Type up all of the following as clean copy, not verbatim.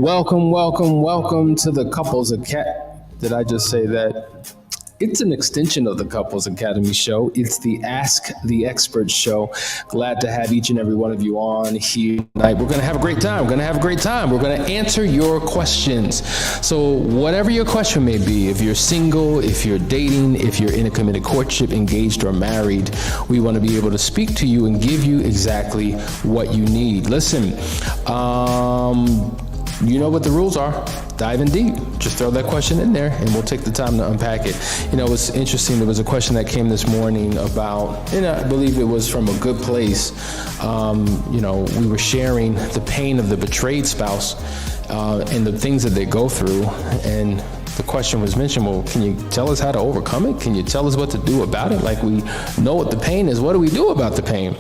Welcome to the Couples Academy. Did I just say that? It's an extension of the Couples Academy show. It's the Ask the Expert show. Glad to have each and every one of you on here tonight. We're going to have a great time. We're going to answer your questions. So whatever your question may be, if you're single, if you're dating, if you're in a committed courtship, engaged or married, we want to be able to speak to you and give you exactly what you need. Listen, you know what the rules are. Dive in deep. Just throw that question in there and we'll take the time to unpack it. You know, it's interesting. There was a question that came this morning about, and I believe it was from a good place. We were sharing the pain of the betrayed spouse and the things that they go through. And the question was mentioned, well, can you tell us how to overcome it? Can you tell us what to do about it? Like, we know what the pain is. What do we do about the pain?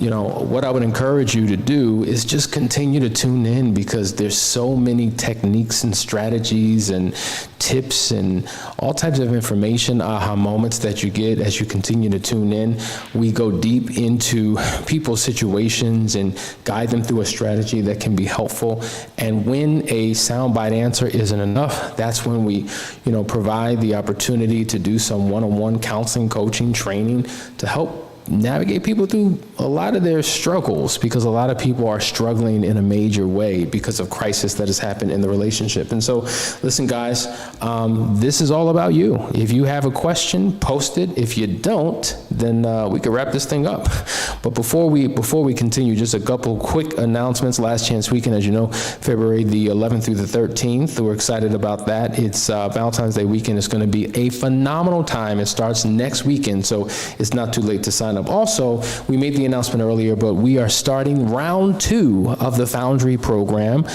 You know, what I would encourage you to do is just continue to tune in, because there's so many techniques and strategies and tips and all types of information, aha moments that you get as you continue to tune in. We go deep into people's situations and guide them through a strategy that can be helpful. And when a soundbite answer isn't enough, that's when we, provide the opportunity to do some one-on-one counseling, coaching, training to help navigate people through a lot of their struggles, because a lot of people are struggling in a major way because of crisis that has happened in the relationship. And so, listen, guys, this is all about you. If you have a question, post it. If you don't, then we can wrap this thing up. But before we continue, just a couple quick announcements. Last Chance Weekend, as you know, February the 11th through the 13th. We're excited about that. It's Valentine's Day weekend. It's going to be a phenomenal time. It starts next weekend, so it's not too late to sign up. Also, we made the announcement earlier, but we are starting round 2 of the FOUNDRY program.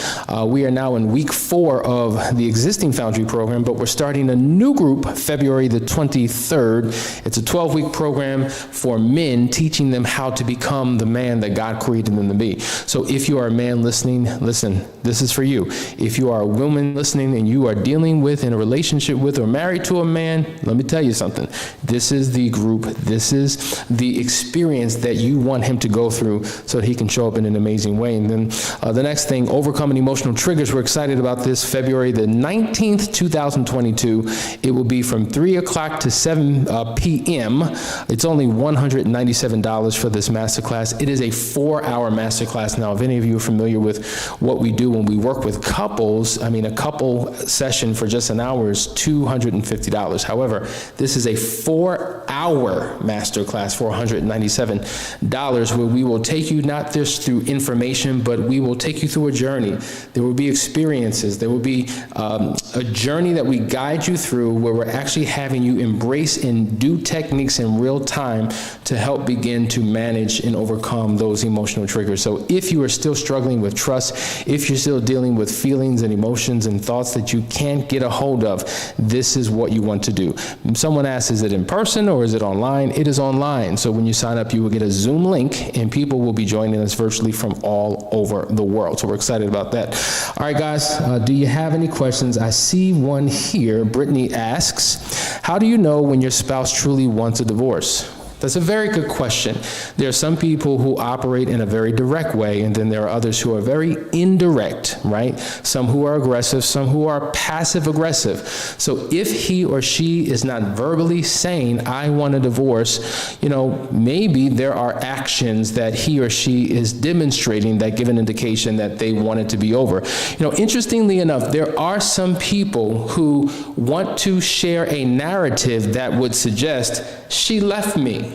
We are now in week 4 of the existing FOUNDRY program, but we're starting a new group February the 23rd. It's a 12-week program for men, teaching them how to become the man that God created them to be. So if you are a man listening, listen, this is for you. If you are a woman listening and you are dealing with, in a relationship with, or married to a man, let me tell you something. This is the group. This is the experience that you want him to go through so that he can show up in an amazing way. And then the next thing, overcoming emotional triggers. We're excited about this. February the 19th, 2022. It will be from 3 o'clock to 7 p.m. It's only $197 for this masterclass. It is a 4-hour masterclass. Now, if any of you are familiar with what we do when we work with couples, a couple session for just an hour is $250. However, this is a 4-hour masterclass for $197, where we will take you not just through information, but we will take you through a journey. There will be experiences. There will be a journey that we guide you through, where we're actually having you embrace and do techniques in real time to help begin to manage and overcome those emotional triggers. So if you are still struggling with trust, if you're still dealing with feelings and emotions and thoughts that you can't get a hold of, this is what you want to do. Someone asked, is it in person or is it online? It is online. So when you sign up, you will get a Zoom link, and people will be joining us virtually from all over the world. So we're excited about that. All right, guys, do you have any questions? I see one here. Brittany asks, how do you know when your spouse truly wants a divorce? That's a very good question. There are some people who operate in a very direct way, and then there are others who are very indirect, right? Some who are aggressive, some who are passive aggressive. So if he or she is not verbally saying, I want a divorce, maybe there are actions that he or she is demonstrating that give an indication that they want it to be over. Interestingly enough, there are some people who want to share a narrative that would suggest, she left me.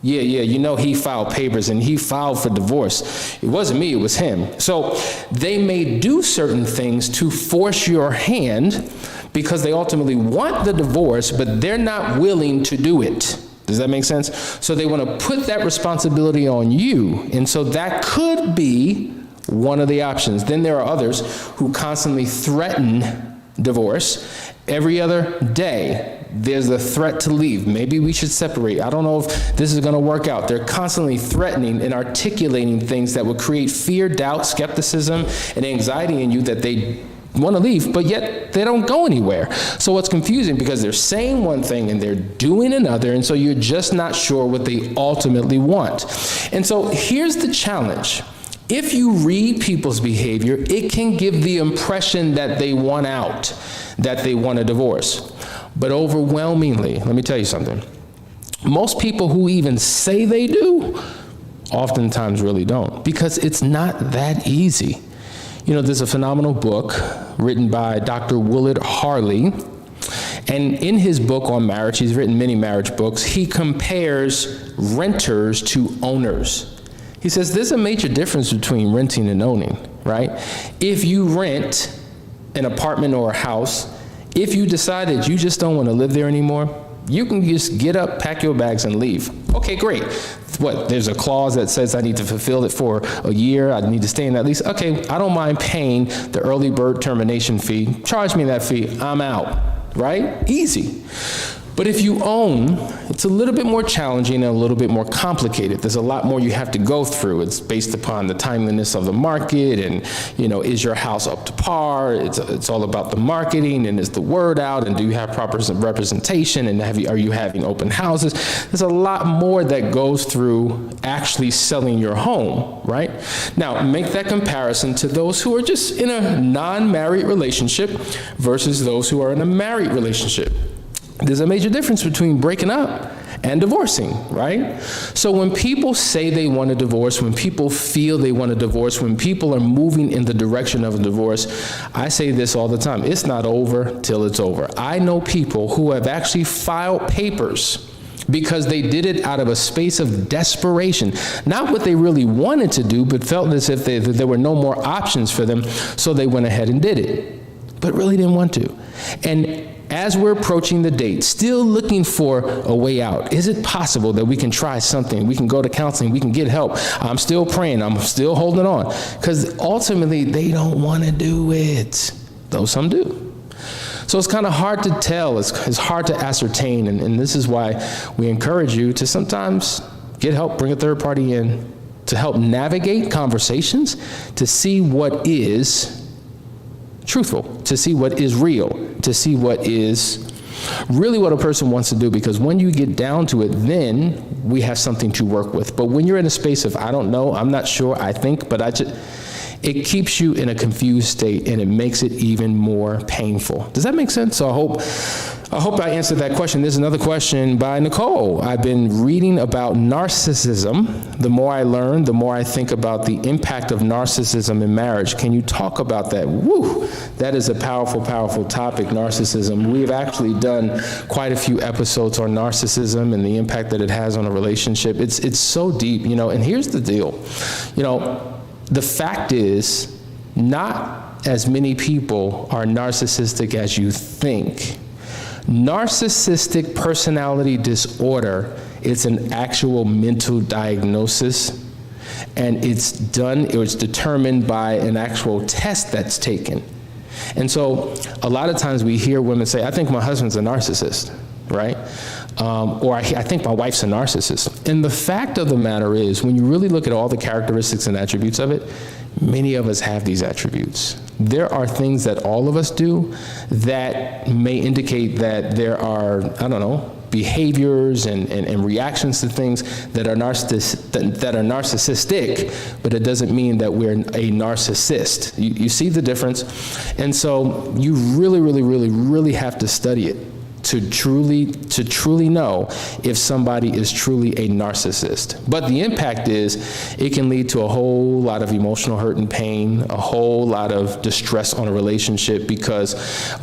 Yeah, he filed papers and he filed for divorce. It wasn't me, it was him. So they may do certain things to force your hand because they ultimately want the divorce, but they're not willing to do it. Does that make sense? So they want to put that responsibility on you. And so that could be one of the options. Then there are others who constantly threaten divorce. Every other day, there's a threat to leave. Maybe we should separate. I don't know if this is going to work out. They're constantly threatening and articulating things that would create fear, doubt, skepticism, and anxiety in you that they want to leave, but yet they don't go anywhere. So it's confusing because they're saying one thing and they're doing another, and so you're just not sure what they ultimately want. And so here's the challenge. If you read people's behavior, it can give the impression that they want out, that they want a divorce. But overwhelmingly, let me tell you something, most people who even say they do, oftentimes really don't, because it's not that easy. You know, there's a phenomenal book written by Dr. Willard Harley, and in his book on marriage, he's written many marriage books, he compares renters to owners. He says there's a major difference between renting and owning, right? If you rent an apartment or a house, if you decide that you just don't want to live there anymore, you can just get up, pack your bags, and leave. Okay, great. What, there's a clause that says I need to fulfill it for a year, I need to stay in that lease. Okay, I don't mind paying the early bird termination fee. Charge me that fee, I'm out, right? Easy. But if you own, it's a little bit more challenging and a little bit more complicated. There's a lot more you have to go through. It's based upon the timeliness of the market and, you know, is your house up to par? It's all about the marketing and is the word out and do you have proper representation and are you having open houses? There's a lot more that goes through actually selling your home, right? Now, make that comparison to those who are just in a non-married relationship versus those who are in a married relationship. There's a major difference between breaking up and divorcing, right? So when people say they want a divorce, when people feel they want a divorce, when people are moving in the direction of a divorce, I say this all the time, it's not over till it's over. I know people who have actually filed papers because they did it out of a space of desperation, not what they really wanted to do, but felt as if there were no more options for them, so they went ahead and did it, but really didn't want to. And as we're approaching the date, still looking for a way out, is it possible that we can try something? We can go to counseling, we can get help. I'm still praying, I'm still holding on. Because ultimately, they don't want to do it, though some do. So it's kind of hard to tell, it's hard to ascertain, and this is why we encourage you to sometimes get help, bring a third party in, to help navigate conversations, to see what is truthful, to see what is real, to see what is really what a person wants to do, because when you get down to it, then we have something to work with. But when you're in a space of, I don't know, I'm not sure, I think, but it keeps you in a confused state and it makes it even more painful. Does that make sense? So I hope I answered that question. There's another question by Nicole. I've been reading about narcissism. The more I learn, the more I think about the impact of narcissism in marriage. Can you talk about that? Woo! That is a powerful, powerful topic, narcissism. We've actually done quite a few episodes on narcissism and the impact that it has on a relationship. It's so deep, you know, and here's the deal. You know, the fact is, not as many people are narcissistic as you think. Narcissistic personality disorder is an actual mental diagnosis, and it's determined by an actual test that's taken. And so a lot of times we hear women say, I think my husband's a narcissist, right? Or I think my wife's a narcissist. And the fact of the matter is, when you really look at all the characteristics and attributes of it, many of us have these attributes. There are things that all of us do that may indicate that there are, I don't know, behaviors and reactions to things that are narcissistic, but it doesn't mean that we're a narcissist. You see the difference? And so you really, really, really, really have to study it to truly know if somebody is truly a narcissist. But the impact is it can lead to a whole lot of emotional hurt and pain, a whole lot of distress on a relationship, because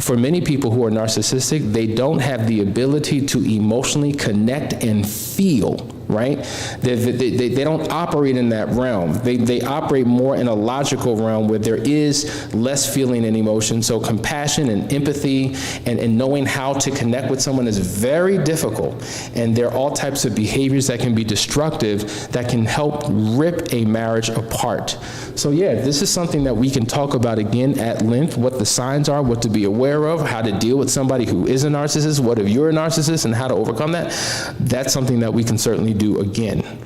for many people who are narcissistic, they don't have the ability to emotionally connect and feel, right? They don't operate in that realm. They operate more in a logical realm where there is less feeling and emotion. So compassion and empathy and knowing how to connect with someone is very difficult. And there are all types of behaviors that can be destructive that can help rip a marriage apart. So yeah, this is something that we can talk about again at length, what the signs are, what to be aware of, how to deal with somebody who is a narcissist, what if you're a narcissist and how to overcome that. That's something that we can certainly do again.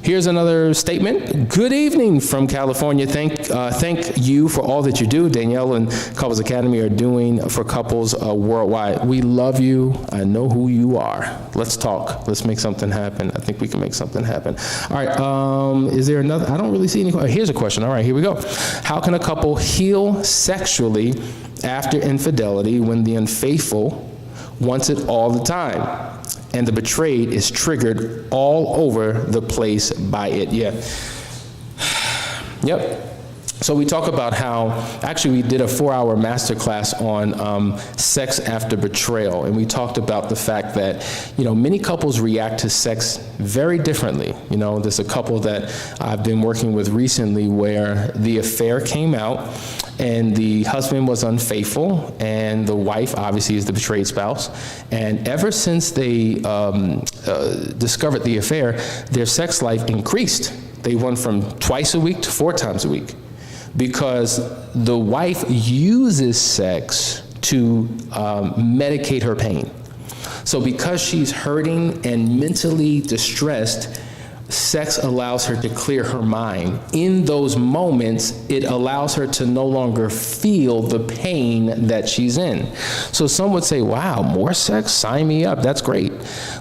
Here's another statement. Good evening from California. Thank you for all that you do. Danielle and Couples Academy are doing for couples worldwide. We love you. I know who you are. Let's talk. Let's make something happen. I think we can make something happen. All right. Is there another? I don't really see any. Here's a question. All right, here we go. How can a couple heal sexually after infidelity when the unfaithful wants it all the time and the betrayed is triggered all over the place by it? Yeah. Yep. So we talk about how, actually we did a 4-hour masterclass on sex after betrayal, and we talked about the fact that, many couples react to sex very differently. There's a couple that I've been working with recently where the affair came out, and the husband was unfaithful, and the wife obviously is the betrayed spouse. And ever since they discovered the affair, their sex life increased. They went from twice a week to 4 times a week, because the wife uses sex to medicate her pain. So because she's hurting and mentally distressed, sex allows her to clear her mind. In those moments, it allows her to no longer feel the pain that she's in. So some would say, wow, more sex? Sign me up, that's great.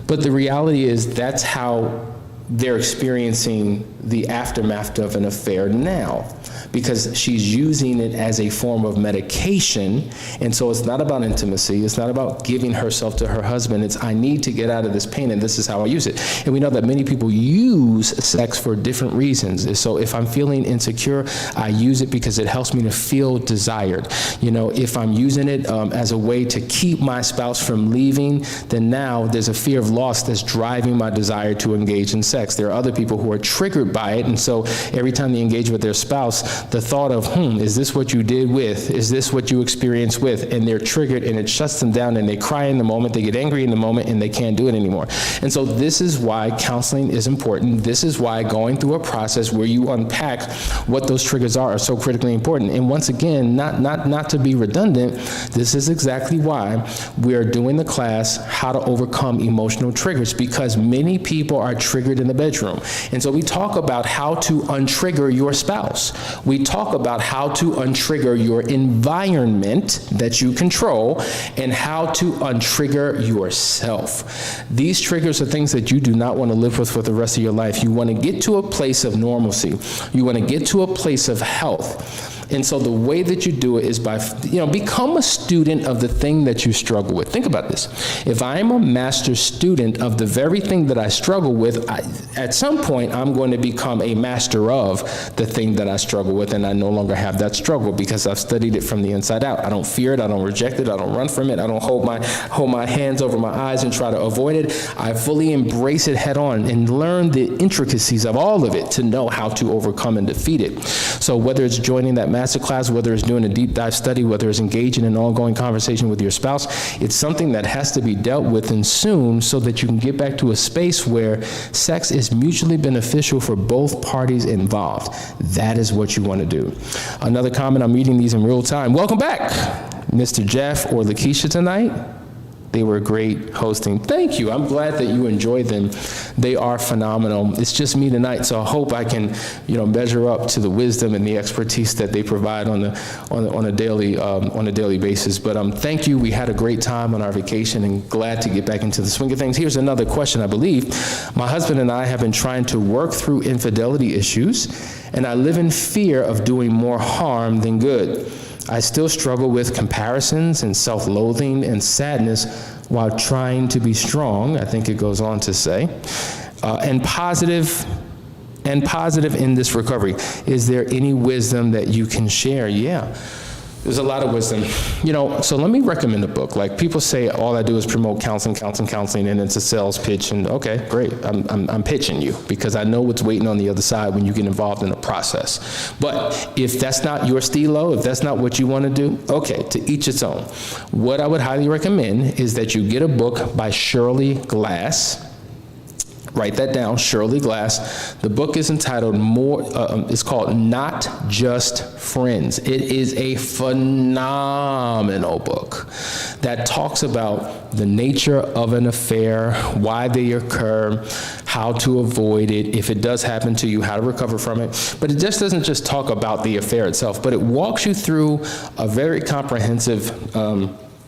But the reality is that's how they're experiencing the aftermath of an affair now, because she's using it as a form of medication. And so it's not about intimacy. It's not about giving herself to her husband. It's, I need to get out of this pain, and this is how I use it. And we know that many people use sex for different reasons. And so if I'm feeling insecure, I use it because it helps me to feel desired. If I'm using it as a way to keep my spouse from leaving, then now there's a fear of loss that's driving my desire to engage in sex. There are other people who are triggered by it, and so every time they engage with their spouse, the thought of, is this what you did with? Is this what you experienced with? And they're triggered, and it shuts them down, and they cry in the moment, they get angry in the moment, and they can't do it anymore. And so this is why counseling is important. This is why going through a process where you unpack what those triggers are so critically important. And once again, not to be redundant, this is exactly why we are doing the class, How to Overcome Emotional Triggers, because many people are triggered in the bedroom. And so we talk about how to untrigger your spouse. We talk about how to untrigger your environment that you control, and how to untrigger yourself. These triggers are things that you do not want to live with for the rest of your life. You want to get to a place of normalcy. You want to get to a place of health. And so the way that you do it is by, become a student of the thing that you struggle with. Think about this. If I'm a master student of the very thing that I struggle with, at some point I'm going to become a master of the thing that I struggle with, and I no longer have that struggle because I've studied it from the inside out. I don't fear it, I don't reject it, I don't run from it, I don't hold my hands over my eyes and try to avoid it. I fully embrace it head on and learn the intricacies of all of it to know how to overcome and defeat it. So whether it's joining that masterclass, whether it's doing a deep dive study, whether it's engaging in an ongoing conversation with your spouse, it's something that has to be dealt with and soon, so that you can get back to a space where sex is mutually beneficial for both parties involved. That is what you want to do. Another comment, I'm reading these in real time. Welcome back, Mr. Jeff or Lakeisha tonight. They were great hosting. Thank you. I'm glad that you enjoyed them. They are phenomenal. It's just me tonight, so I hope I can, measure up to the wisdom and the expertise that they provide on a daily basis. But thank you. We had a great time on our vacation, and glad to get back into the swing of things. Here's another question, I believe. My husband and I have been trying to work through infidelity issues, and I live in fear of doing more harm than good. I still struggle with comparisons and self-loathing and sadness while trying to be strong, I think it goes on to say, and positive in this recovery. Is there any wisdom that you can share? Yeah. There's a lot of wisdom. So let me recommend a book. Like, people say all I do is promote counseling, and it's a sales pitch, and okay, great. I'm pitching you because I know what's waiting on the other side when you get involved in the process. But if that's not your stilo, if that's not what you want to do, okay, to each its own. What I would highly recommend is that you get a book by Shirley Glass. Write that down, Shirley Glass. The book is entitled it's called Not Just Friends. It is a phenomenal book that talks about the nature of an affair, why they occur, how to avoid it, if it does happen to you, how to recover from it. But it just doesn't just talk about the affair itself, but it walks you through a very comprehensive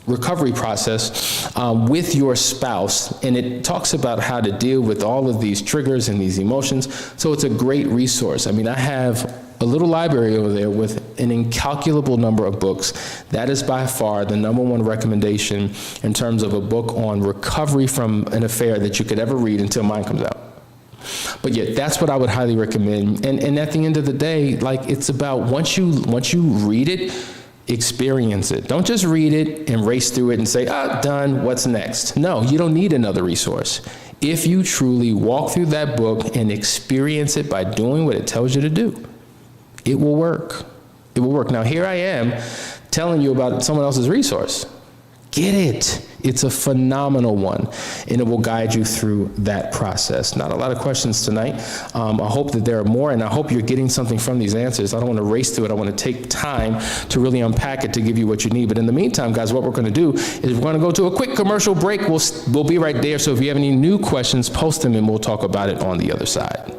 recovery process with your spouse, and it talks about how to deal with all of these triggers and these emotions. So it's a great resource. I mean, I have a little library over there with an incalculable number of books. That is by far the #1 recommendation in terms of a book on recovery from an affair that you could ever read until mine comes out. But yeah, that's what I would highly recommend. And at the end of the day, like, it's about once you read it, experience it. Don't just read it and race through it and say, done, what's next? No, you don't need another resource. If you truly walk through that book and experience it by doing what it tells you to do, it will work. It will work. Now, here I am telling you about someone else's resource. Get it. It's a phenomenal one, and it will guide you through that process. Not a lot of questions tonight. I hope that there are more, and I hope you're getting something from these answers. I don't want to race through it. I want to take time to really unpack it to give you what you need. But in the meantime, guys, what we're going to do is we're going to go to a quick commercial break. We'll be right there. So if you have any new questions, post them, and we'll talk about it on the other side.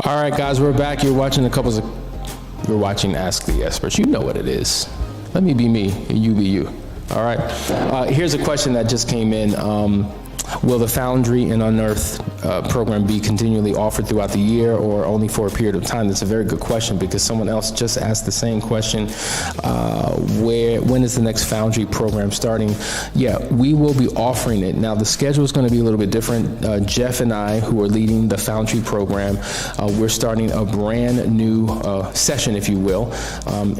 All right, guys, we're back. You're watching Ask the Experts. You know what it is. Let me be me and you be you. All right. Here's a question that just came in. Will the Foundry and Unearthed program be continually offered throughout the year or only for a period of time? That's a very good question, because someone else just asked the same question. When is the next Foundry program starting? Yeah, we will be offering it. Now, the schedule is going to be a little bit different. Jeff and I, who are leading the Foundry program, we're starting a brand new session, if you will,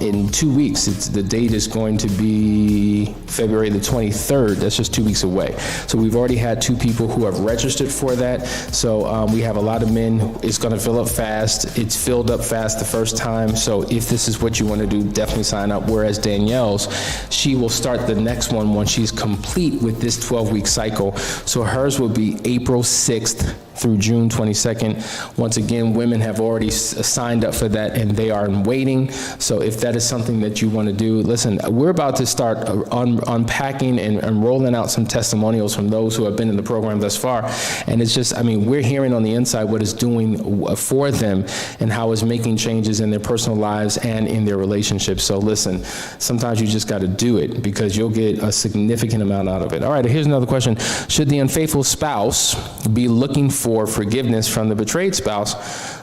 in 2 weeks. The date is going to be February the 23rd. That's just 2 weeks away. So we've already had 2 people who have registered for that. So we have a lot of men. It's going to fill up fast. It's filled up fast the first time. So if this is what you want to do, definitely sign up. Whereas Danielle's, she will start the next one once she's complete with this 12-week cycle. So hers will be April 6th through June 22nd. Once again, women have already signed up for that, and they are in waiting. So if that is something that you want to do, listen, we're about to start unpacking and rolling out some testimonials from those who have been in the program thus far. And it's just, I mean, we're hearing on the inside what it's doing for them and how it's making changes in their personal lives and in their relationships. So listen, sometimes you just got to do it because you'll get a significant amount out of it. All right, here's another question. Should the unfaithful spouse be looking for forgiveness from the betrayed spouse?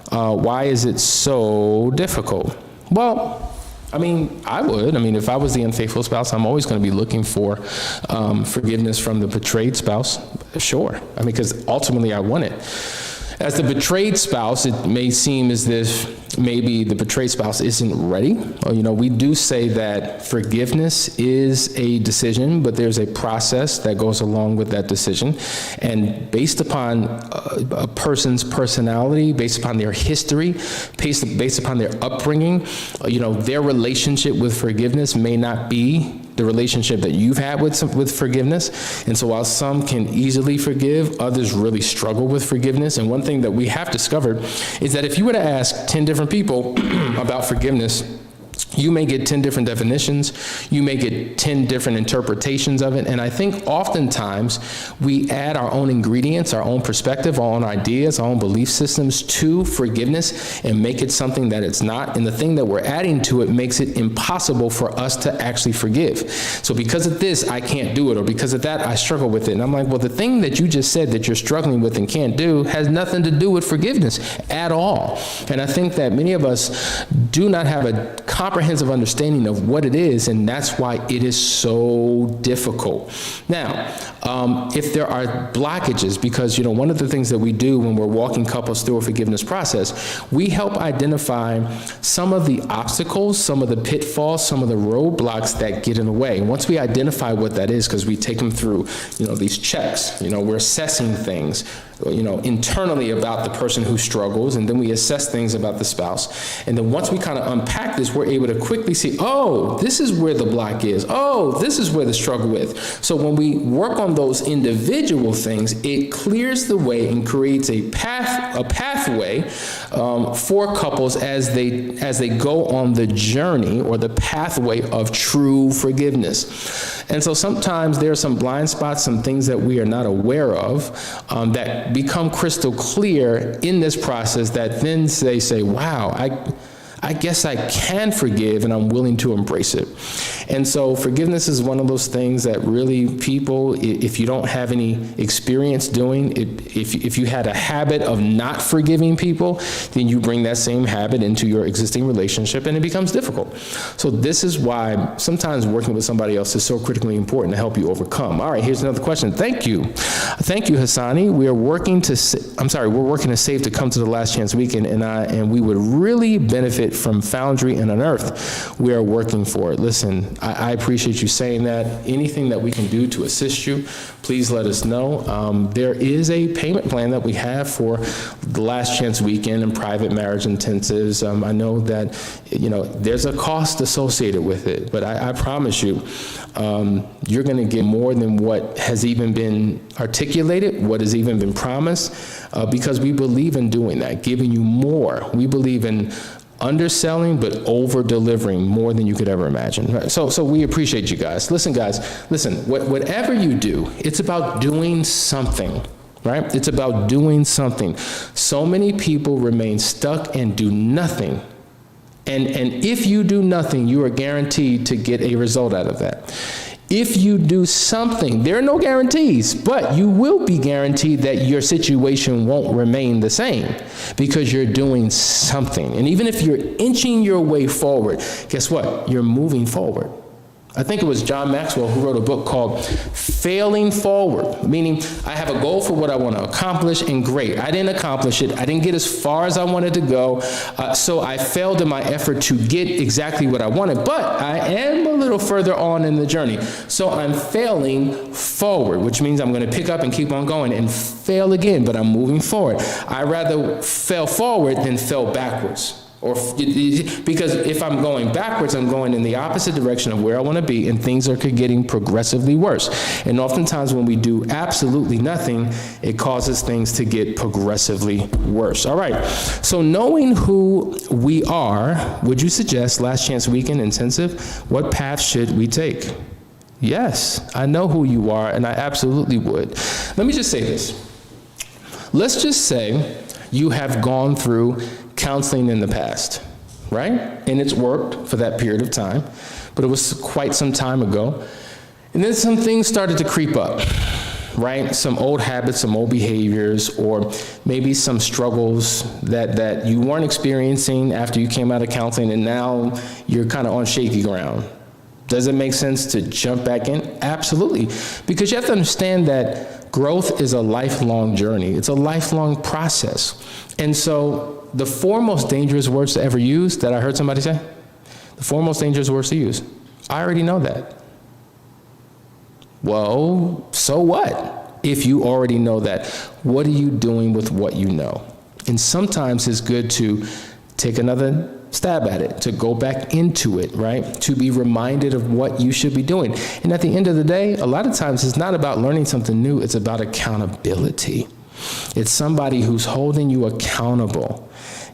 Why is it so difficult? Well, I mean, I would. I mean, if I was the unfaithful spouse, I'm always going to be looking for forgiveness from the betrayed spouse. Sure. I mean, because ultimately I want it. As the betrayed spouse, it may seem as if maybe the betrayed spouse isn't ready. Or, we do say that forgiveness is a decision, but there's a process that goes along with that decision. And based upon a person's personality, based upon their history, based upon their upbringing, their relationship with forgiveness may not be the relationship that you've had with forgiveness. And so while some can easily forgive, others really struggle with forgiveness. And one thing that we have discovered is that if you were to ask 10 different people about forgiveness, you may get 10 different definitions. You may get 10 different interpretations of it. And I think oftentimes we add our own ingredients, our own perspective, our own ideas, our own belief systems to forgiveness and make it something that it's not. And the thing that we're adding to it makes it impossible for us to actually forgive. So because of this, I can't do it. Or because of that, I struggle with it. And I'm like, well, the thing that you just said that you're struggling with and can't do has nothing to do with forgiveness at all. And I think that many of us do not have a comprehensive understanding of what it is, and that's why it is so difficult. Now, if there are blockages, because one of the things that we do when we're walking couples through a forgiveness process, we help identify some of the obstacles, some of the pitfalls, some of the roadblocks that get in the way. And once we identify what that is, because we take them through, these checks, we're assessing things, internally about the person who struggles, and then we assess things about the spouse. And then once we kind of unpack this, we're able to quickly see, oh, this is where the block is. Oh, this is where the struggle is. So when we work on those individual things, it clears the way and creates a pathway for couples as they go on the journey or the pathway of true forgiveness. And so sometimes there are some blind spots, some things that we are not aware of that become crystal clear in this process that then they say, wow, I guess I can forgive and I'm willing to embrace it. And so forgiveness is one of those things that really people, if you don't have any experience doing it, if you had a habit of not forgiving people, then you bring that same habit into your existing relationship and it becomes difficult. So this is why sometimes working with somebody else is so critically important to help you overcome. All right, here's another question. Thank you. Thank you, Hassani. We're working to save to come to the last chance weekend, and we would really benefit from FOUNDRY and UNEARTHED. We are working for it. Listen, I appreciate you saying that. Anything that we can do to assist you, please let us know. There is a payment plan that we have for the last chance weekend and private marriage intensives. I know that, there's a cost associated with it, but I promise you, you're going to get more than what has even been articulated, what has even been promised, because we believe in doing that, giving you more. We believe in underselling, but over-delivering more than you could ever imagine. Right? So we appreciate you guys. Listen, whatever you do, it's about doing something, right? It's about doing something. So many people remain stuck and do nothing. And if you do nothing, you are guaranteed to get a result out of that. If you do something, there are no guarantees, but you will be guaranteed that your situation won't remain the same because you're doing something. And even if you're inching your way forward, guess what? You're moving forward. I think it was John Maxwell who wrote a book called Failing Forward, meaning I have a goal for what I want to accomplish, and great, I didn't accomplish it. I didn't get as far as I wanted to go, so I failed in my effort to get exactly what I wanted, but I am a little further on in the journey. So I'm failing forward, which means I'm going to pick up and keep on going and fail again, but I'm moving forward. I rather fail forward than fail backwards. Because if I'm going backwards, I'm going in the opposite direction of where I want to be, and things are getting progressively worse. And oftentimes when we do absolutely nothing, it causes things to get progressively worse. All right, so knowing who we are, would you suggest Last Chance Weekend Intensive? What path should we take? Yes, I know who you are, and I absolutely would. Let me just say this. Let's just say you have gone through counseling in the past, right? And it's worked for that period of time, but it was quite some time ago. And then some things started to creep up, right? Some old habits, some old behaviors, or maybe some struggles that you weren't experiencing after you came out of counseling, and now you're kind of on shaky ground. Does it make sense to jump back in? Absolutely, because you have to understand that growth is a lifelong journey. It's a lifelong process. And so the four most dangerous words to ever use that I heard somebody say, the four most dangerous words to use, I already know that. Well, so what? If you already know that, what are you doing with what you know? And sometimes it's good to take another stab at it, to go back into it, right? To be reminded of what you should be doing. And at the end of the day, a lot of times it's not about learning something new, it's about accountability. It's somebody who's holding you accountable.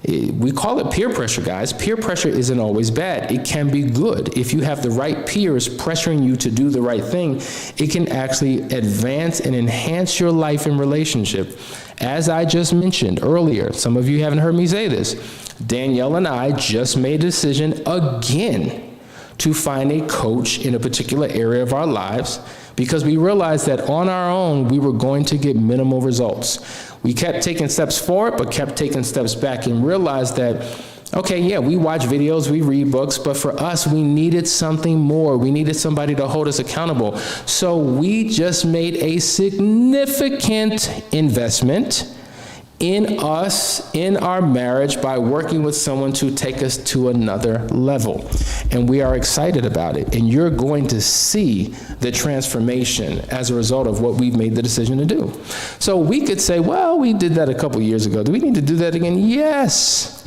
We call it peer pressure, guys. Peer pressure isn't always bad. It can be good. If you have the right peers pressuring you to do the right thing, it can actually advance and enhance your life and relationship. As I just mentioned earlier, some of you haven't heard me say this, Danielle and I just made a decision again to find a coach in a particular area of our lives, because we realized that on our own, we were going to get minimal results. We kept taking steps forward, but kept taking steps back, and realized that, okay, yeah, we watch videos, we read books, but for us, we needed something more. We needed somebody to hold us accountable. So we just made a significant investment in us, in our marriage, by working with someone to take us to another level. And we are excited about it. And you're going to see the transformation as a result of what we've made the decision to do. So we could say, well, we did that a couple years ago. Do we need to do that again? Yes.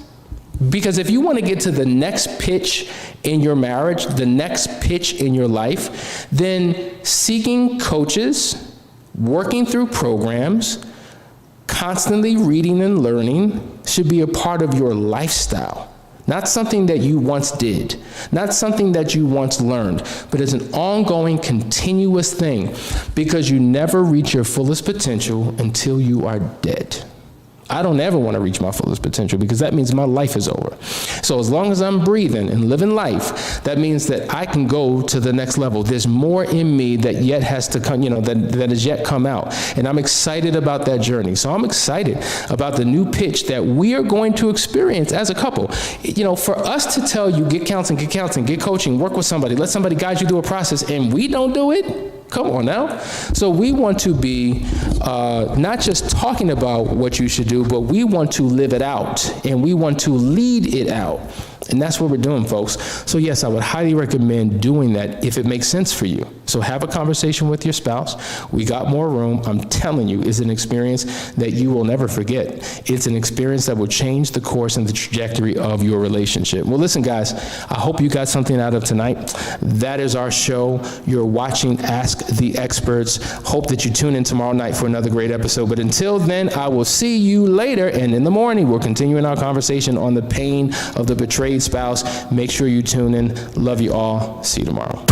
Because if you want to get to the next pitch in your marriage, the next pitch in your life, then seeking coaches, working through programs, constantly reading and learning should be a part of your lifestyle. Not something that you once did, not something that you once learned, but it's an ongoing, continuous thing, because you never reach your fullest potential until you are dead. I don't ever want to reach my fullest potential, because that means my life is over. So as long as I'm breathing and living life, that means that I can go to the next level. There's more in me that yet has to come, that has yet come out. And I'm excited about that journey. So I'm excited about the new pitch that we are going to experience as a couple. For us to tell you, get counseling, get coaching, work with somebody, let somebody guide you through a process, and we don't do it, come on now. So we want to be not just talking about what you should do, but we want to live it out, and we want to lead it out. And that's what we're doing, folks. So yes, I would highly recommend doing that if it makes sense for you. So have a conversation with your spouse. We got more room. I'm telling you, it's an experience that you will never forget. It's an experience that will change the course and the trajectory of your relationship. Well, listen, guys, I hope you got something out of tonight. That is our show. You're watching Ask the Experts. Hope that you tune in tomorrow night for another great episode. But until then, I will see you later. And in the morning, we're continuing our conversation on the pain of the betrayed spouse. Make sure you tune in. Love you all. See you tomorrow.